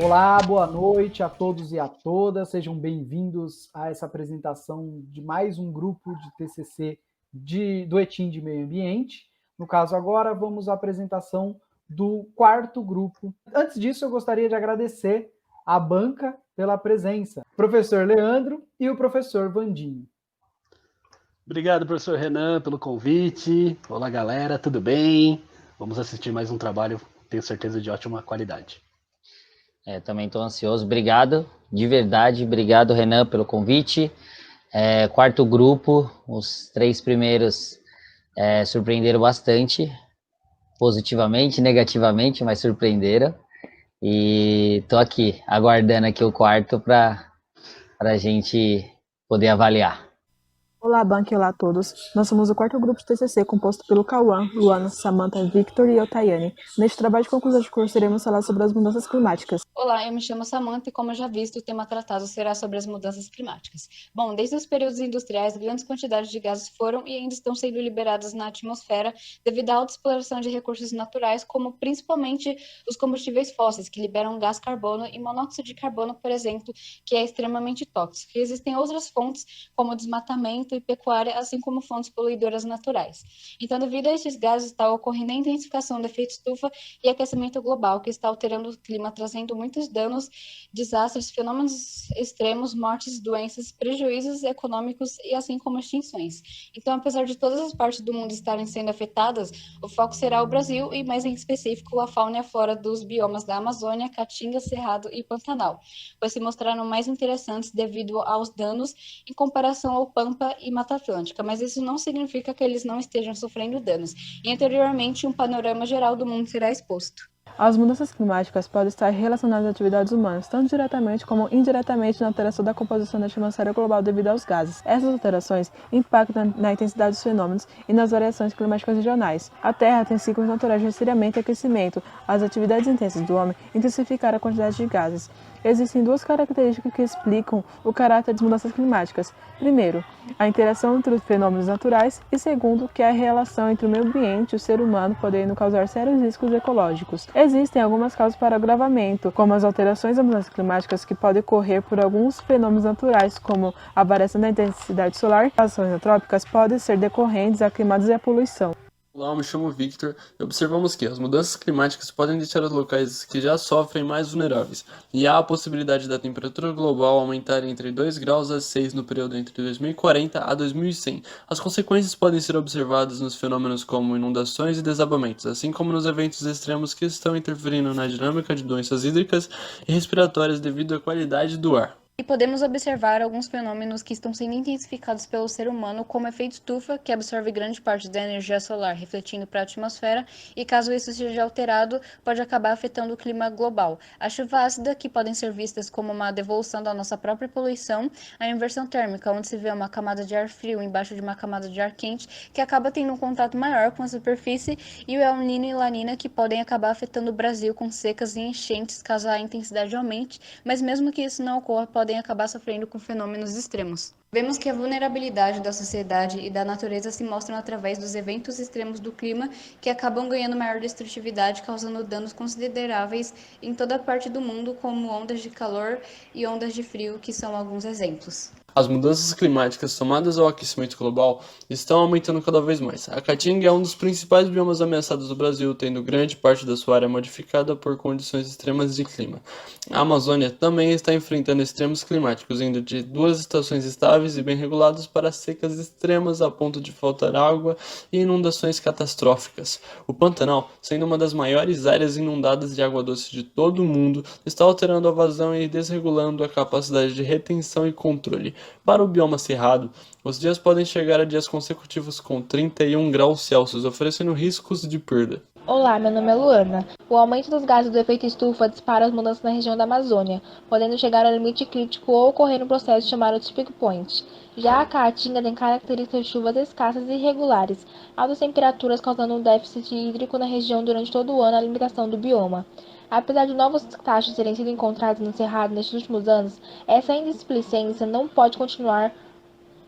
Olá, boa noite a todos e a todas. Sejam bem-vindos a essa apresentação de mais um grupo de TCC do ETIM de Meio Ambiente. No caso agora, vamos à apresentação do quarto grupo. Antes disso, eu gostaria de agradecer à banca pela presença, o professor Leandro e o professor Vandinho. Obrigado, professor Renan, pelo convite. Olá, galera, tudo bem? Vamos assistir mais um trabalho, tenho certeza, de ótima qualidade. Também estou ansioso. Obrigado, de verdade. Obrigado, Renan, pelo convite. Quarto grupo, os 3 primeiros surpreenderam bastante, positivamente, negativamente, mas surpreenderam. E estou aqui, aguardando aqui o quarto para a gente poder avaliar. Olá, banca, e olá a todos. Nós somos o quarto grupo de TCC, composto pelo Cauã, Luana, Samantha, Victor e eu, Tayane. Neste trabalho de conclusão de curso, iremos falar sobre as mudanças climáticas. Olá, eu me chamo Samantha e, como já visto, o tema tratado será sobre as mudanças climáticas. Bom, desde os períodos industriais, grandes quantidades de gases foram e ainda estão sendo liberadas na atmosfera devido à alta exploração de recursos naturais, como principalmente os combustíveis fósseis, que liberam gás carbono e monóxido de carbono, por exemplo, que é extremamente tóxico. E existem outras fontes, como desmatamento e pecuária, assim como fontes poluidoras naturais. Então, devido a esses gases, está ocorrendo a intensificação do efeito estufa e aquecimento global, que está alterando o clima, trazendo muitos danos, desastres, fenômenos extremos, mortes, doenças, prejuízos econômicos e assim como extinções. Então, apesar de todas as partes do mundo estarem sendo afetadas, o foco será o Brasil e, mais em específico, a fauna e a flora dos biomas da Amazônia, Caatinga, Cerrado e Pantanal, pois se mostraram mais interessantes devido aos danos em comparação ao Pampa e Mata Atlântica, mas isso não significa que eles não estejam sofrendo danos. E anteriormente, um panorama geral do mundo será exposto. As mudanças climáticas podem estar relacionadas às atividades humanas, tanto diretamente como indiretamente na alteração da composição da atmosfera global devido aos gases. Essas alterações impactam na intensidade dos fenômenos e nas variações climáticas regionais. A Terra tem ciclos naturais de resfriamento e aquecimento. As atividades intensas do homem intensificaram a quantidade de gases. Existem 2 características que explicam o caráter das mudanças climáticas. Primeiro, a interação entre os fenômenos naturais e segundo, que é a relação entre o meio ambiente e o ser humano, podendo causar sérios riscos ecológicos. Existem algumas causas para o agravamento, como as alterações das mudanças climáticas que podem ocorrer por alguns fenômenos naturais, como a variação da intensidade solar. As ações antrópicas podem ser decorrentes a climados e a poluição. Olá, eu me chamo Victor e observamos que as mudanças climáticas podem deixar os locais que já sofrem mais vulneráveis, e há a possibilidade da temperatura global aumentar entre 2 graus a 6 no período entre 2040 a 2100. As consequências podem ser observadas nos fenômenos como inundações e desabamentos, assim como nos eventos extremos que estão interferindo na dinâmica de doenças hídricas e respiratórias devido à qualidade do ar. E podemos observar alguns fenômenos que estão sendo intensificados pelo ser humano, como o efeito estufa, que absorve grande parte da energia solar, refletindo para a atmosfera, e caso isso seja alterado, pode acabar afetando o clima global. A chuva ácida, que podem ser vistas como uma devolução da nossa própria poluição, a inversão térmica, onde se vê uma camada de ar frio embaixo de uma camada de ar quente, que acaba tendo um contato maior com a superfície, e o El Niño e La Niña, que podem acabar afetando o Brasil com secas e enchentes, caso a intensidade aumente, mas mesmo que isso não ocorra, podem acabar sofrendo com fenômenos extremos. Vemos que a vulnerabilidade da sociedade e da natureza se mostram através dos eventos extremos do clima, que acabam ganhando maior destrutividade, causando danos consideráveis em toda parte do mundo, como ondas de calor e ondas de frio, que são alguns exemplos. As mudanças climáticas somadas ao aquecimento global estão aumentando cada vez mais. A Caatinga é um dos principais biomas ameaçados do Brasil, tendo grande parte da sua área modificada por condições extremas de clima. A Amazônia também está enfrentando extremos climáticos, indo de 2 estações estáveis e bem reguladas para secas extremas a ponto de faltar água e inundações catastróficas. O Pantanal, sendo uma das maiores áreas inundadas de água doce de todo o mundo, está alterando a vazão e desregulando a capacidade de retenção e controle. Para o bioma cerrado, os dias podem chegar a dias consecutivos com 31 graus Celsius, oferecendo riscos de perda. Olá, meu nome é Luana. O aumento dos gases do efeito estufa dispara as mudanças na região da Amazônia, podendo chegar ao limite crítico ou ocorrer um processo chamado tipping point. Já a Caatinga tem características de chuvas escassas e irregulares, altas temperaturas causando um déficit hídrico na região durante todo o ano, a limitação do bioma. Apesar de novas taxas terem sido encontradas no Cerrado nestes últimos anos, essa indisplicência não pode continuar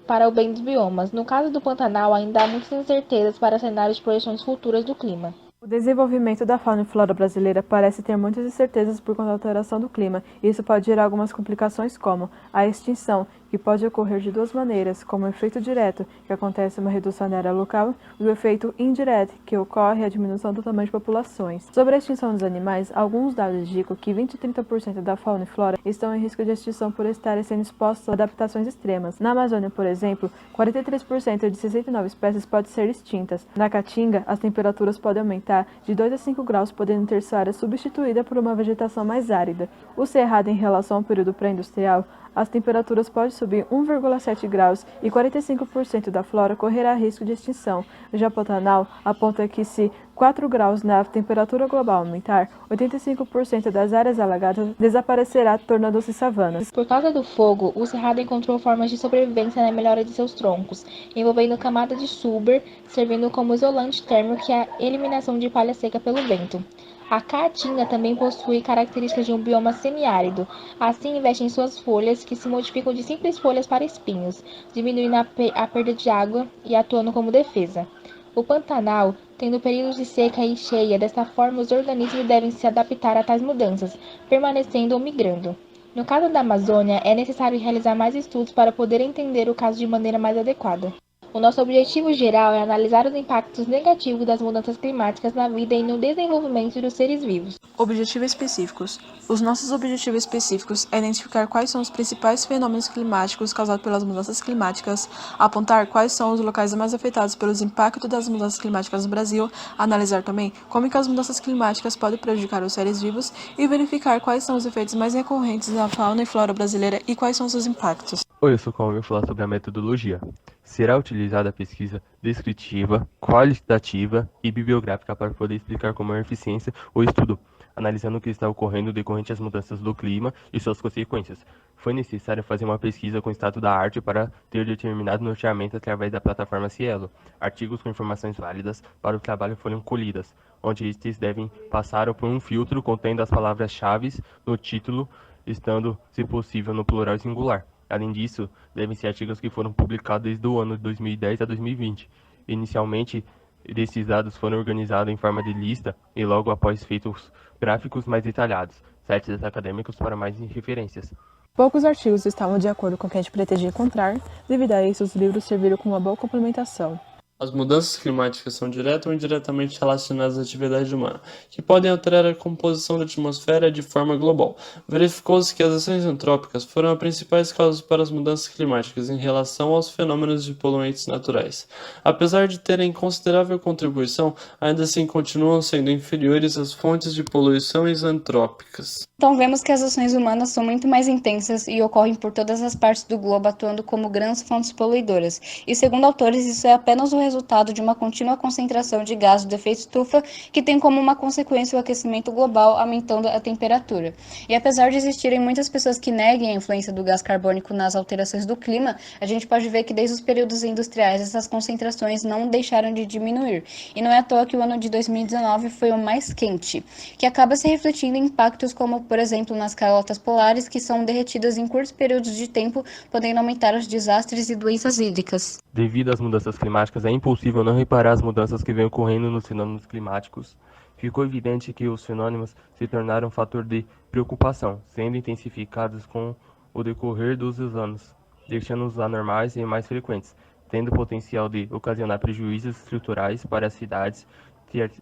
para o bem dos biomas. No caso do Pantanal, ainda há muitas incertezas para cenários de projeções futuras do clima. O desenvolvimento da fauna e flora brasileira parece ter muitas incertezas por conta da alteração do clima, e isso pode gerar algumas complicações como a extinção, que pode ocorrer de duas maneiras, como o efeito direto, que acontece uma redução da área local, e o efeito indireto, que ocorre a diminuição do tamanho de populações. Sobre a extinção dos animais, alguns dados indicam que 20 a 30% da fauna e flora estão em risco de extinção por estarem sendo expostos a adaptações extremas. Na Amazônia, por exemplo, 43% de 69 espécies podem ser extintas. Na Caatinga, as temperaturas podem aumentar de 2 a 5 graus, podendo ter sua área substituída por uma vegetação mais árida. O Cerrado, em relação ao período pré-industrial, as temperaturas podem subir 1,7 graus e 45% da flora correrá risco de extinção. Já Pantanal aponta que se 4 graus na temperatura global aumentar, 85% das áreas alagadas desaparecerá, tornando-se savanas. Por causa do fogo, o Cerrado encontrou formas de sobrevivência na melhora de seus troncos, envolvendo camada de suber, servindo como isolante térmico e a eliminação de palha seca pelo vento. A caatinga também possui características de um bioma semiárido, assim investe em suas folhas, que se modificam de simples folhas para espinhos, diminuindo a perda de água e atuando como defesa. O Pantanal, tendo períodos de seca e cheia, desta forma os organismos devem se adaptar a tais mudanças, permanecendo ou migrando. No caso da Amazônia, é necessário realizar mais estudos para poder entender o caso de maneira mais adequada. O nosso objetivo geral é analisar os impactos negativos das mudanças climáticas na vida e no desenvolvimento dos seres vivos. Objetivos específicos. Os nossos objetivos específicos é identificar quais são os principais fenômenos climáticos causados pelas mudanças climáticas, apontar quais são os locais mais afetados pelos impactos das mudanças climáticas no Brasil, analisar também como que as mudanças climáticas podem prejudicar os seres vivos e verificar quais são os efeitos mais recorrentes na fauna e flora brasileira e quais são seus impactos. Oi, eu sou o Calma e vou falar sobre a metodologia. Será utilizada a pesquisa descritiva, qualitativa e bibliográfica para poder explicar com maior eficiência o estudo, analisando o que está ocorrendo decorrente às mudanças do clima e suas consequências. Foi necessário fazer uma pesquisa com o estado da arte para ter determinado norteamento através da plataforma Cielo. Artigos com informações válidas para o trabalho foram colhidas, onde estes devem passar por um filtro contendo as palavras-chave no título, estando, se possível, no plural e singular. Além disso, devem ser artigos que foram publicados desde o ano de 2010 a 2020. Inicialmente, desses dados foram organizados em forma de lista e logo após feitos gráficos mais detalhados, sites acadêmicos para mais referências. Poucos artigos estavam de acordo com o que a gente pretendia encontrar, devido a isso os livros serviram como uma boa complementação. As mudanças climáticas são direta ou indiretamente relacionadas à atividade humana, que podem alterar a composição da atmosfera de forma global. Verificou-se que as ações antrópicas foram as principais causas para as mudanças climáticas em relação aos fenômenos de poluentes naturais. Apesar de terem considerável contribuição, ainda assim continuam sendo inferiores às fontes de poluições antrópicas. Então vemos que as ações humanas são muito mais intensas e ocorrem por todas as partes do globo, atuando como grandes fontes poluidoras. E segundo autores, isso é apenas o resultado de uma contínua concentração de gases do efeito estufa, que tem como uma consequência o aquecimento global, aumentando a temperatura. E apesar de existirem muitas pessoas que neguem a influência do gás carbônico nas alterações do clima, a gente pode ver que desde os períodos industriais essas concentrações não deixaram de diminuir. E não é à toa que o ano de 2019 foi o mais quente, que acaba se refletindo em impactos como, por exemplo, nas calotas polares, que são derretidas em curtos períodos de tempo, podendo aumentar os desastres e doenças hídricas. Devido às mudanças climáticas, é impossível não reparar as mudanças que vêm ocorrendo nos fenômenos climáticos. Ficou evidente que os fenômenos se tornaram um fator de preocupação, sendo intensificados com o decorrer dos anos, deixando-os anormais e mais frequentes, tendo potencial de ocasionar prejuízos estruturais para as cidades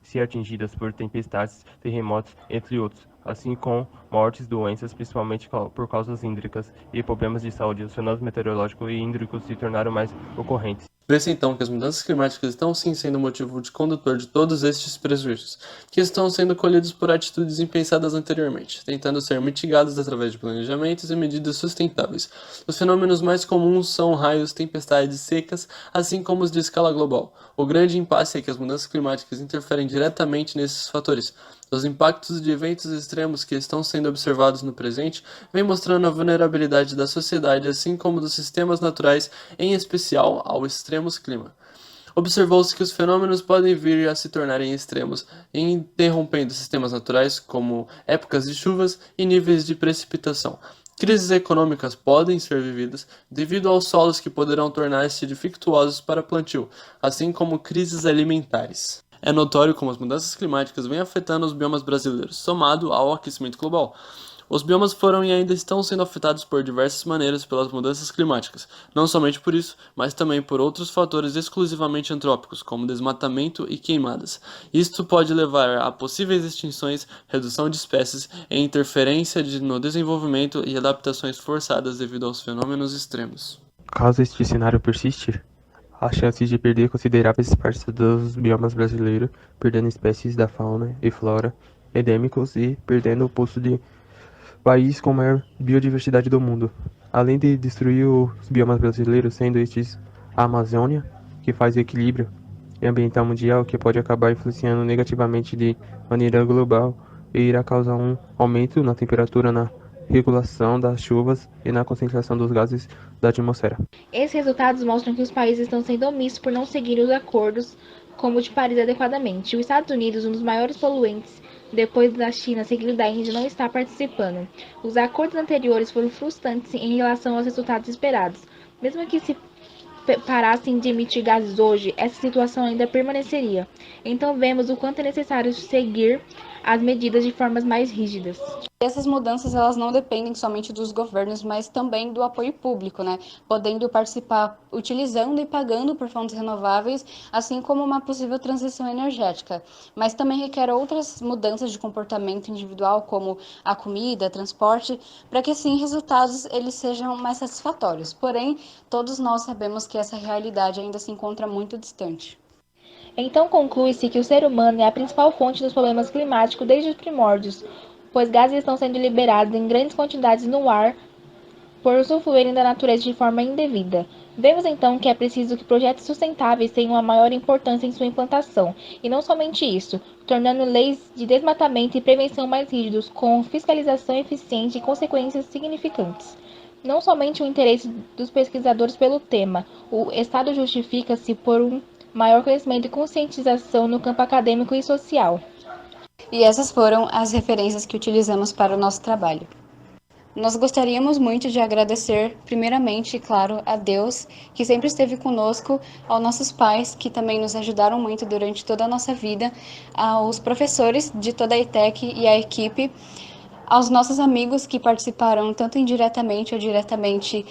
se atingidas por tempestades, terremotos, entre outros, assim como mortes, doenças, principalmente por causas hídricas e problemas de saúde. Os fenômenos meteorológicos e hídricos se tornaram mais ocorrentes. Vê-se então que as mudanças climáticas estão sim sendo motivo de condutor de todos estes prejuízos, que estão sendo colhidos por atitudes impensadas anteriormente, tentando ser mitigados através de planejamentos e medidas sustentáveis. Os fenômenos mais comuns são raios, tempestades secas, assim como os de escala global. O grande impasse é que as mudanças climáticas interferem diretamente nesses fatores. Os impactos de eventos extremos que estão sendo observados no presente vêm mostrando a vulnerabilidade da sociedade, assim como dos sistemas naturais, em especial ao extremos clima. Observou-se que os fenômenos podem vir a se tornarem extremos, interrompendo sistemas naturais como épocas de chuvas e níveis de precipitação. Crises econômicas podem ser vividas devido aos solos que poderão tornar-se defeituosos para plantio, assim como crises alimentares. É notório como as mudanças climáticas vêm afetando os biomas brasileiros, somado ao aquecimento global. Os biomas foram e ainda estão sendo afetados por diversas maneiras pelas mudanças climáticas, não somente por isso, mas também por outros fatores exclusivamente antrópicos, como desmatamento e queimadas. Isto pode levar a possíveis extinções, redução de espécies e interferência no desenvolvimento e adaptações forçadas devido aos fenômenos extremos. Caso este cenário persistir, há chances de perder consideráveis partes dos biomas brasileiros, perdendo espécies da fauna e flora endêmicos e perdendo o posto de país com maior biodiversidade do mundo. Além de destruir os biomas brasileiros, sendo estes a Amazônia, que faz o equilíbrio ambiental mundial, que pode acabar influenciando negativamente de maneira global e irá causar um aumento na temperatura, na regulação das chuvas e na concentração dos gases da atmosfera. Esses resultados mostram que os países estão sendo omissos por não seguir os acordos como o de Paris adequadamente. Os Estados Unidos, um dos maiores poluentes, depois da China, seguido da Índia, não está participando. Os acordos anteriores foram frustrantes em relação aos resultados esperados. Mesmo que se parassem de emitir gases hoje, essa situação ainda permaneceria. Então vemos o quanto é necessário seguir as medidas de formas mais rígidas. Essas mudanças, elas não dependem somente dos governos, mas também do apoio público, né? Podendo participar utilizando e pagando por fontes renováveis, assim como uma possível transição energética. Mas também requer outras mudanças de comportamento individual, como a comida, transporte, para que assim resultados eles sejam mais satisfatórios. Porém, todos nós sabemos que essa realidade ainda se encontra muito distante. Então conclui-se que o ser humano é a principal fonte dos problemas climáticos desde os primórdios, pois gases estão sendo liberados em grandes quantidades no ar por usufruírem da natureza de forma indevida. Vemos então que é preciso que projetos sustentáveis tenham uma maior importância em sua implantação, e não somente isso, tornando leis de desmatamento e prevenção mais rígidos, com fiscalização eficiente e consequências significantes. Não somente o interesse dos pesquisadores pelo tema, o Estado justifica-se por um maior conhecimento e conscientização no campo acadêmico e social. E essas foram as referências que utilizamos para o nosso trabalho. Nós gostaríamos muito de agradecer, primeiramente, claro, a Deus, que sempre esteve conosco, aos nossos pais, que também nos ajudaram muito durante toda a nossa vida, aos professores de toda a ETEC e a equipe, aos nossos amigos que participaram tanto indiretamente ou diretamente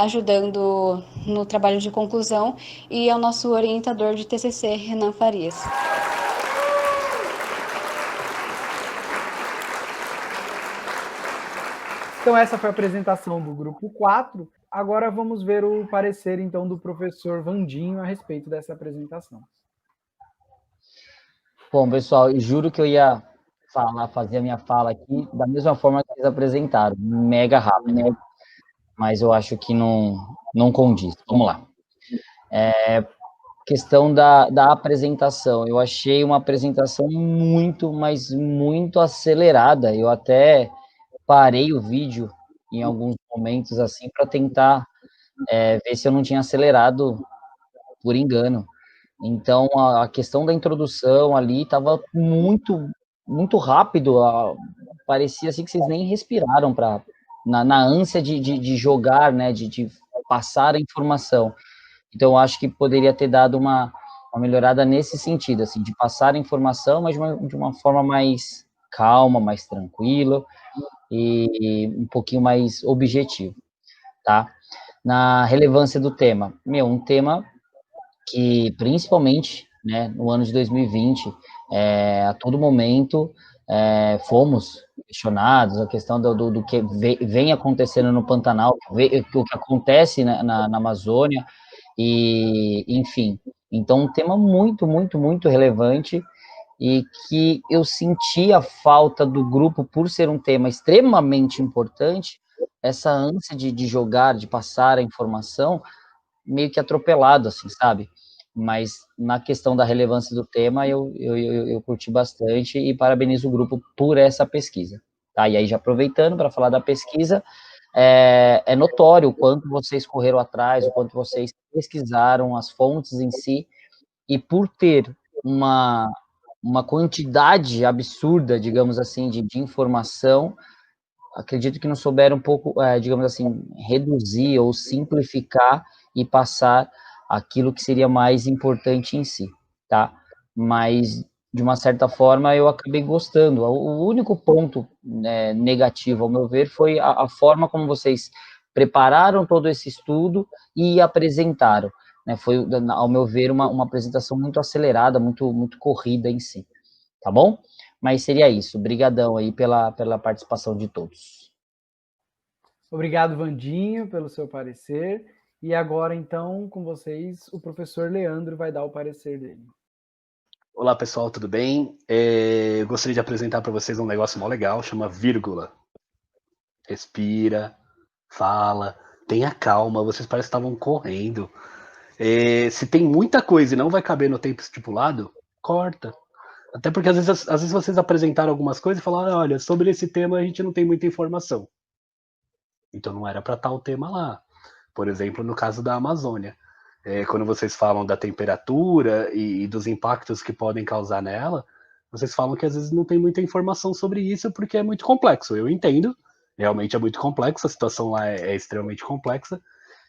ajudando no trabalho de conclusão, e ao nosso orientador de TCC, Renan Farias. Então, essa foi a apresentação do grupo 4. Agora vamos ver o parecer, então, do professor Vandinho a respeito dessa apresentação. Bom, pessoal, eu juro que eu ia fazer a minha fala aqui da mesma forma que eles apresentaram, mega rápido, mas eu acho que não condiz. Vamos lá. Questão da apresentação. Eu achei uma apresentação muito, mas muito acelerada. Eu até parei o vídeo em alguns momentos assim para tentar ver se eu não tinha acelerado por engano. Então a questão da introdução ali estava muito rápido, parecia assim que vocês nem respiraram na ânsia de jogar, né, de passar a informação. Então eu acho que poderia ter dado uma melhorada nesse sentido, assim, de passar a informação, mas de uma forma mais calma, mais tranquila e um pouquinho mais objetivo, tá? Na relevância do tema, um tema que, principalmente, né, no ano de 2020, a todo momento, fomos questionados, a questão do que vem acontecendo no Pantanal, o que acontece na Amazônia, e, enfim, então um tema muito relevante, e que eu senti a falta do grupo, por ser um tema extremamente importante, essa ânsia de jogar, de passar a informação, meio que atropelado, assim, sabe? Mas na questão da relevância do tema, eu curti bastante e parabenizo o grupo por essa pesquisa. Tá? E aí, já aproveitando para falar da pesquisa, é notório o quanto vocês correram atrás, o quanto vocês pesquisaram as fontes em si, e por ter uma quantidade absurda, digamos assim, de informação, acredito que não souberam um pouco, digamos assim, reduzir ou simplificar e passar aquilo que seria mais importante em si, tá? mas de uma certa forma eu acabei gostando. O único ponto negativo, ao meu ver, foi a forma como vocês prepararam todo esse estudo e apresentaram. Né? Foi, ao meu ver, uma apresentação muito acelerada, muito corrida em si. Tá bom? Mas seria isso. Obrigadão aí pela participação de todos. Obrigado, Vandinho, pelo seu parecer. E agora, então, com vocês, o professor Leandro vai dar o parecer dele. Olá, pessoal, tudo bem? Eu gostaria de apresentar para vocês um negócio mó legal, chama vírgula. Respira, fala, tenha calma, vocês parecem que estavam correndo. Se tem muita coisa e não vai caber no tempo estipulado, corta. Até porque às vezes vocês apresentaram algumas coisas e falaram, olha, sobre esse tema a gente não tem muita informação. Então não era para estar o tema lá. Por exemplo, no caso da Amazônia. Quando vocês falam da temperatura e dos impactos que podem causar nela, vocês falam que às vezes não tem muita informação sobre isso porque é muito complexo. Eu entendo, realmente é muito complexo, a situação lá é extremamente complexa,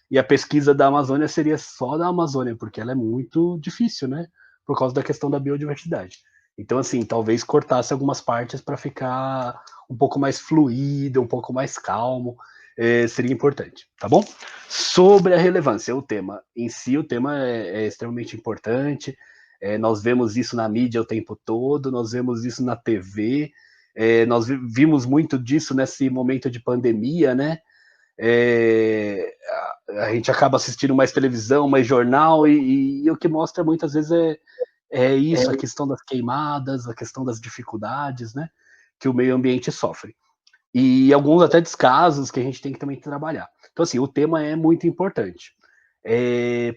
e a pesquisa da Amazônia seria só da Amazônia, porque ela é muito difícil, né? Por causa da questão da biodiversidade. Então, assim, talvez cortasse algumas partes para ficar um pouco mais fluido, um pouco mais calmo, seria importante, tá bom? Sobre a relevância, o tema em si, o tema é extremamente importante, nós vemos isso na mídia o tempo todo, nós vemos isso na TV, nós vimos muito disso nesse momento de pandemia, né? A gente acaba assistindo mais televisão, mais jornal, e o que mostra muitas vezes é isso, a questão das queimadas, a questão das dificuldades, né, que o meio ambiente sofre. E alguns até descasos que a gente tem que também trabalhar. Então, assim, o tema é muito importante.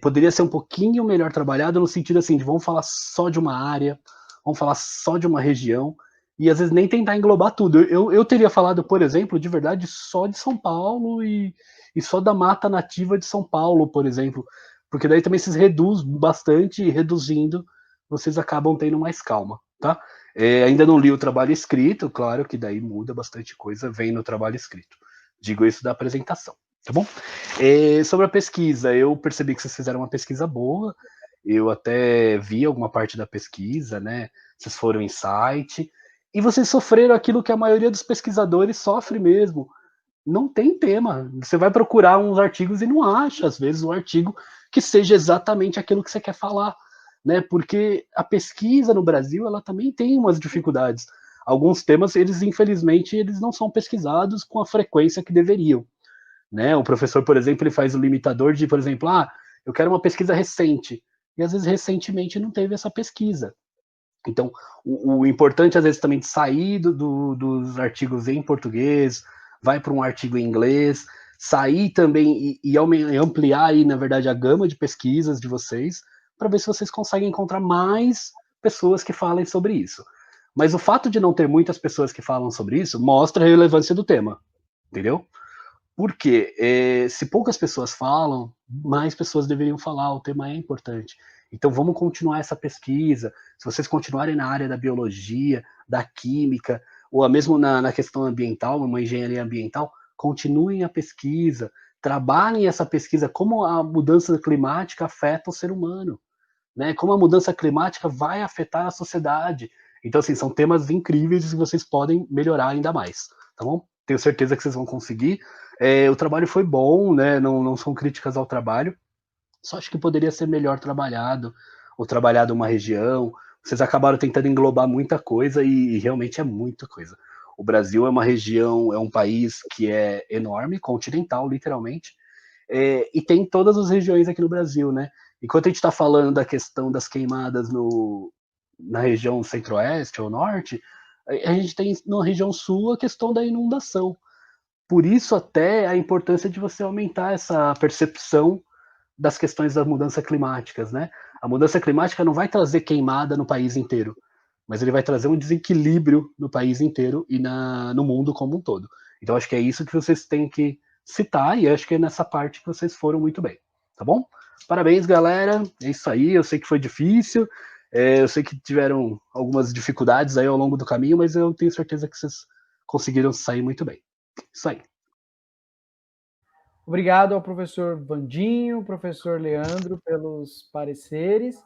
Poderia ser um pouquinho melhor trabalhado no sentido assim, de vamos falar só de uma área, vamos falar só de uma região, e às vezes nem tentar englobar tudo. Eu teria falado, por exemplo, de verdade, só de São Paulo e só da mata nativa de São Paulo, por exemplo, porque daí também se reduz bastante, e reduzindo, vocês acabam tendo mais calma, tá? Ainda não li o trabalho escrito, claro que daí muda bastante coisa, vem no trabalho escrito. Digo isso da apresentação, tá bom? Sobre a pesquisa, eu percebi que vocês fizeram uma pesquisa boa, eu até vi alguma parte da pesquisa, né? Vocês foram em site, e vocês sofreram aquilo que a maioria dos pesquisadores sofre mesmo. Não tem tema. Você vai procurar uns artigos e não acha, às vezes, um artigo que seja exatamente aquilo que você quer falar, né? Porque a pesquisa no Brasil, ela também tem umas dificuldades. Alguns temas, eles infelizmente, eles não são pesquisados com a frequência que deveriam, né? O professor, por exemplo, ele faz o limitador de, por exemplo, eu quero uma pesquisa recente, e às vezes recentemente não teve essa pesquisa. Então, o importante, às vezes, também de sair dos artigos em português, vai para um artigo em inglês, sair também e ampliar aí, na verdade, a gama de pesquisas de vocês, para ver se vocês conseguem encontrar mais pessoas que falem sobre isso. Mas o fato de não ter muitas pessoas que falam sobre isso mostra a relevância do tema, entendeu? Porque se poucas pessoas falam, mais pessoas deveriam falar, o tema é importante. Então vamos continuar essa pesquisa. Se vocês continuarem na área da biologia, da química, ou mesmo na questão ambiental, uma engenharia ambiental, continuem a pesquisa, trabalhem essa pesquisa, como a mudança climática afeta o ser humano, né? Como a mudança climática vai afetar a sociedade. Então, assim, são temas incríveis que vocês podem melhorar ainda mais, tá bom? Tenho certeza que vocês vão conseguir. O trabalho foi bom, né? Não são críticas ao trabalho, só acho que poderia ser melhor trabalhado, ou trabalhado uma região. Vocês acabaram tentando englobar muita coisa e realmente é muita coisa. O Brasil é uma região, é um país que é enorme, continental, literalmente, e tem todas as regiões aqui no Brasil, né? Enquanto a gente está falando da questão das queimadas na região centro-oeste ou norte, a gente tem na região sul a questão da inundação. Por isso, até a importância de você aumentar essa percepção das questões das mudanças climáticas, né? A mudança climática não vai trazer queimada no país inteiro, mas ele vai trazer um desequilíbrio no país inteiro e no mundo como um todo. Então, acho que é isso que vocês têm que citar, e acho que é nessa parte que vocês foram muito bem, tá bom? Parabéns, galera, é isso aí, eu sei que foi difícil, eu sei que tiveram algumas dificuldades aí ao longo do caminho, mas eu tenho certeza que vocês conseguiram sair muito bem. Isso aí. Obrigado ao professor Vandinho, professor Leandro, pelos pareceres.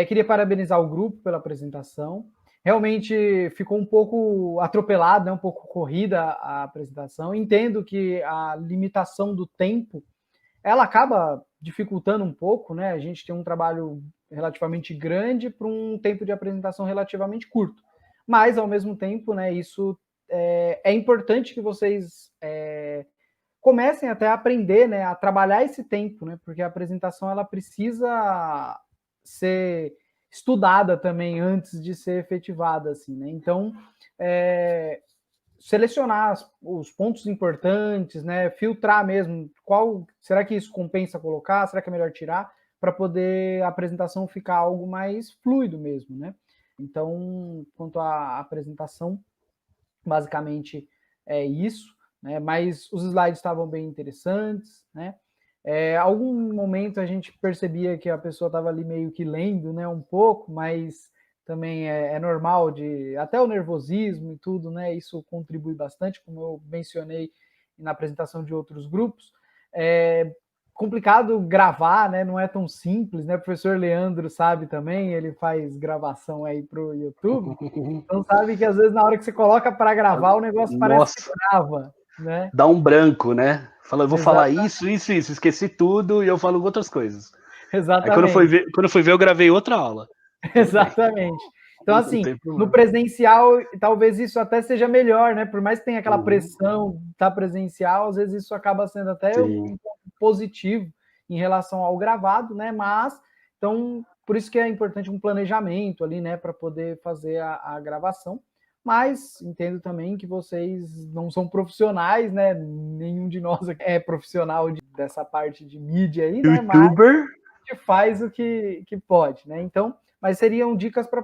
Queria parabenizar o grupo pela apresentação. Realmente ficou um pouco atropelado, né? Um pouco corrida a apresentação. Entendo que a limitação do tempo, ela acaba dificultando um pouco, né? A gente tem um trabalho relativamente grande para um tempo de apresentação relativamente curto. Mas, ao mesmo tempo, né, isso é importante que vocês comecem até a aprender, né, a trabalhar esse tempo, né? Porque a apresentação ela precisa ser estudada também antes de ser efetivada, assim, né? Então, selecionar os pontos importantes, né? Filtrar mesmo qual será que isso compensa colocar, será que é melhor tirar, para poder a apresentação ficar algo mais fluido mesmo, né? Então, quanto à apresentação, basicamente é isso, né? Mas os slides estavam bem interessantes, né? Algum momento a gente percebia que a pessoa estava ali meio que lendo, né, um pouco, mas também é normal até o nervosismo e tudo, né? Isso contribui bastante, como eu mencionei na apresentação de outros grupos. É complicado gravar, né? Não é tão simples, né? O professor Leandro sabe também, ele faz gravação aí para o YouTube, então sabe que às vezes na hora que você coloca para gravar o negócio parece que trava, né? Dá um branco, né? Fala, eu vou falar isso, esqueci tudo e eu falo outras coisas. Exatamente. Aí quando eu fui ver, eu gravei outra aula. Exatamente. Então, assim, no presencial, talvez isso até seja melhor, né? Por mais que tenha aquela pressão de estar presencial, às vezes isso acaba sendo até um ponto positivo em relação ao gravado, né? Mas, então, por isso que é importante um planejamento ali, né? Para poder fazer a gravação. Mas entendo também que vocês não são profissionais, né? Nenhum de nós é profissional dessa parte de mídia aí, né? YouTuber. Mas a gente faz o que pode, né? Então, mas seriam dicas para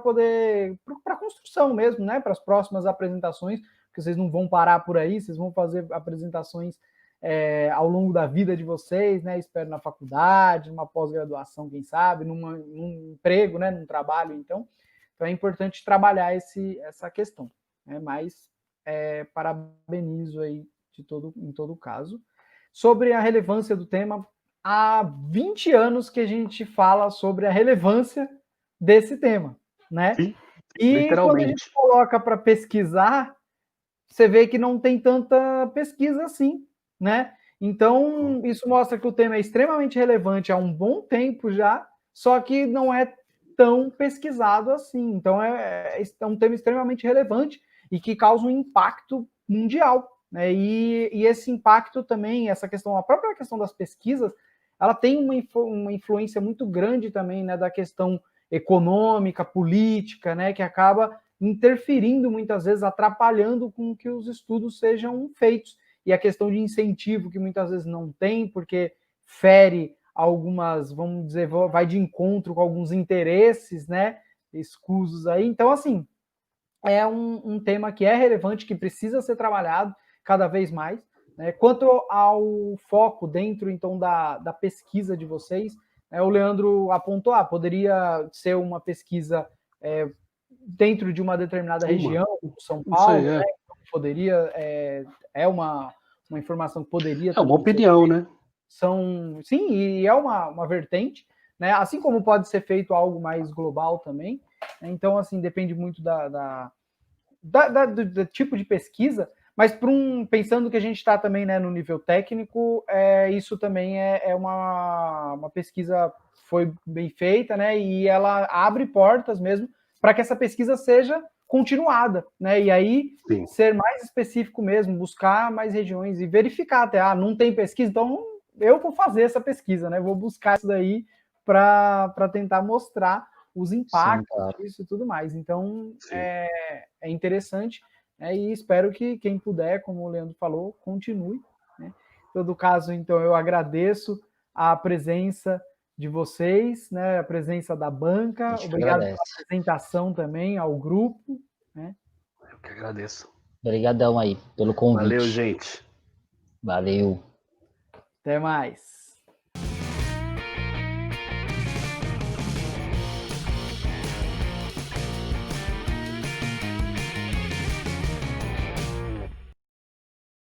construção mesmo, né? Para as próximas apresentações, que vocês não vão parar por aí, vocês vão fazer apresentações ao longo da vida de vocês, né? Espero na faculdade, numa pós-graduação, quem sabe, num emprego, né? Num trabalho, então é importante trabalhar essa questão, né? Mas parabenizo aí em todo caso. Sobre a relevância do tema, há 20 anos que a gente fala sobre a relevância desse tema, né? Sim, e quando a gente coloca para pesquisar, você vê que não tem tanta pesquisa assim, né? Então, isso mostra que o tema é extremamente relevante há um bom tempo já, só que não é tão pesquisado assim. Então, é um tema extremamente relevante e que causa um impacto mundial, né? E esse impacto também, a própria questão das pesquisas, ela tem uma influência muito grande também, né, da questão econômica, política, né, que acaba interferindo muitas vezes, atrapalhando com que os estudos sejam feitos. E a questão de incentivo, que muitas vezes não tem, porque fere algumas, vamos dizer, vai de encontro com alguns interesses, né, escusos aí. Então, assim, é um tema que é relevante, que precisa ser trabalhado cada vez mais, né? Quanto ao foco dentro, então, da pesquisa de vocês, o Leandro apontou, poderia ser uma pesquisa dentro de uma determinada região, São Paulo, né? Então, poderia, uma informação que poderia... É uma opinião, né? Sim, e é uma vertente, né? Assim como pode ser feito algo mais global também, né? Então, assim, depende muito do tipo de pesquisa, mas pensando que a gente está também, né, no nível técnico, isso também é uma pesquisa foi bem feita, né? E ela abre portas mesmo para que essa pesquisa seja continuada, né? E aí ser mais específico mesmo, buscar mais regiões e verificar até, não tem pesquisa, então eu vou fazer essa pesquisa, né? Vou buscar isso daí para tentar mostrar os impactos disso e tudo mais. Então, é interessante, né? E espero que quem puder, como o Leandro falou, continue, né? Em todo caso, então, eu agradeço a presença de vocês, né? A presença da banca. Obrigado pela apresentação também ao grupo, né? Eu que agradeço. Obrigadão aí pelo convite. Valeu, gente. Valeu. Até mais.